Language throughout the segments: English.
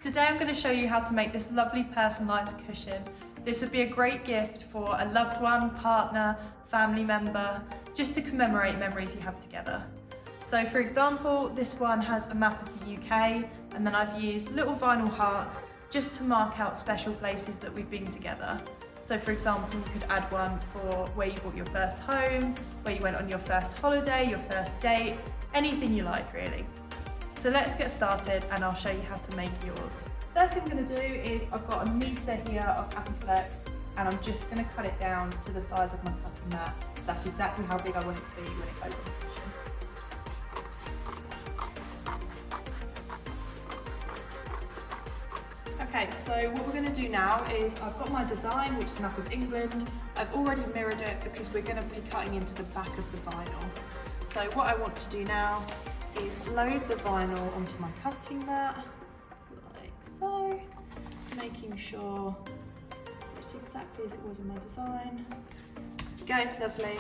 Today I'm going to show you how to make this lovely personalised cushion. This would be a great gift for a loved one, partner, family member, just to commemorate memories you have together. So for example, this one has a map of the UK, and then I've used little vinyl hearts just to mark out special places that we've been together. So for example, you could add one for where you bought your first home, where you went on your first holiday, your first date, anything you like really. So let's get started and I'll show you how to make yours. First thing I'm going to do is I've got a metre here of HappyFlex and I'm just going to cut it down to the size of my cutting mat. So that's exactly how big I want it to be when it goes on the cushion. Okay, so what we're going to do now is I've got my design, which is a map of England. I've already mirrored it because we're going to be cutting into the back of the vinyl. So what I want to do now is load the vinyl onto my cutting mat, like so, making sure it's exactly as it was in my design. Go, lovely.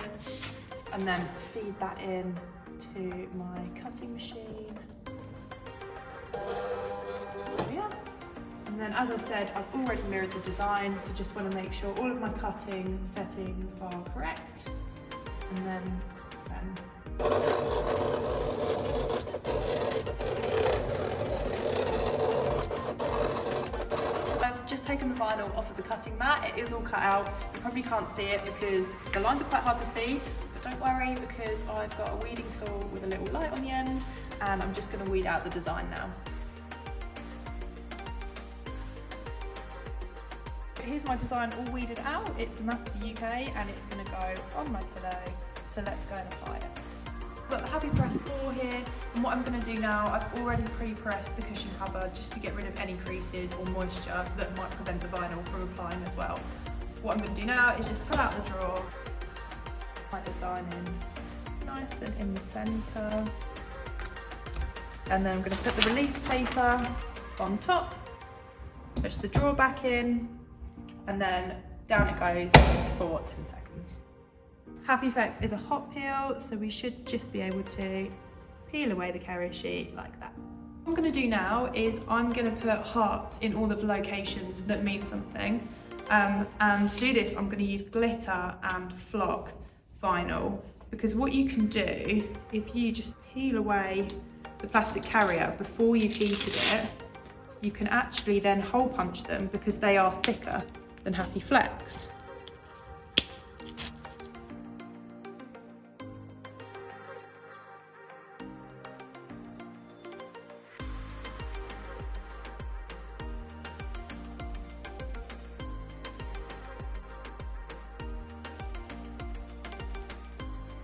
And then feed that in to my cutting machine. There we are. And then, as I said, I've already mirrored the design, so just want to make sure all of my cutting settings are correct. And then send. I've just taken the vinyl off of the cutting mat. It is all cut out. You probably can't see it because the lines are quite hard to see, but don't worry because I've got a weeding tool with a little light on the end and I'm just going to weed out the design now. Here's my design all weeded out. It's the map of the UK and it's going to go on my pillow, so let's go and apply it. I've got the Happy Press 4 here, and what I'm going to do now, I've already pre-pressed the cushion cover just to get rid of any creases or moisture that might prevent the vinyl from applying as well. What I'm going to do now is just pull out the drawer, my design in nice and in the centre, and then I'm going to put the release paper on top, push the drawer back in, and then down it goes for 10 seconds. HappyFlex is a hot peel, so we should just be able to peel away the carrier sheet like that. What I'm going to do now is I'm going to put hearts in all of the locations that mean something, and to do this I'm going to use glitter and flock vinyl, because what you can do, if you just peel away the plastic carrier before you've heated it, you can actually then hole punch them because they are thicker than HappyFlex.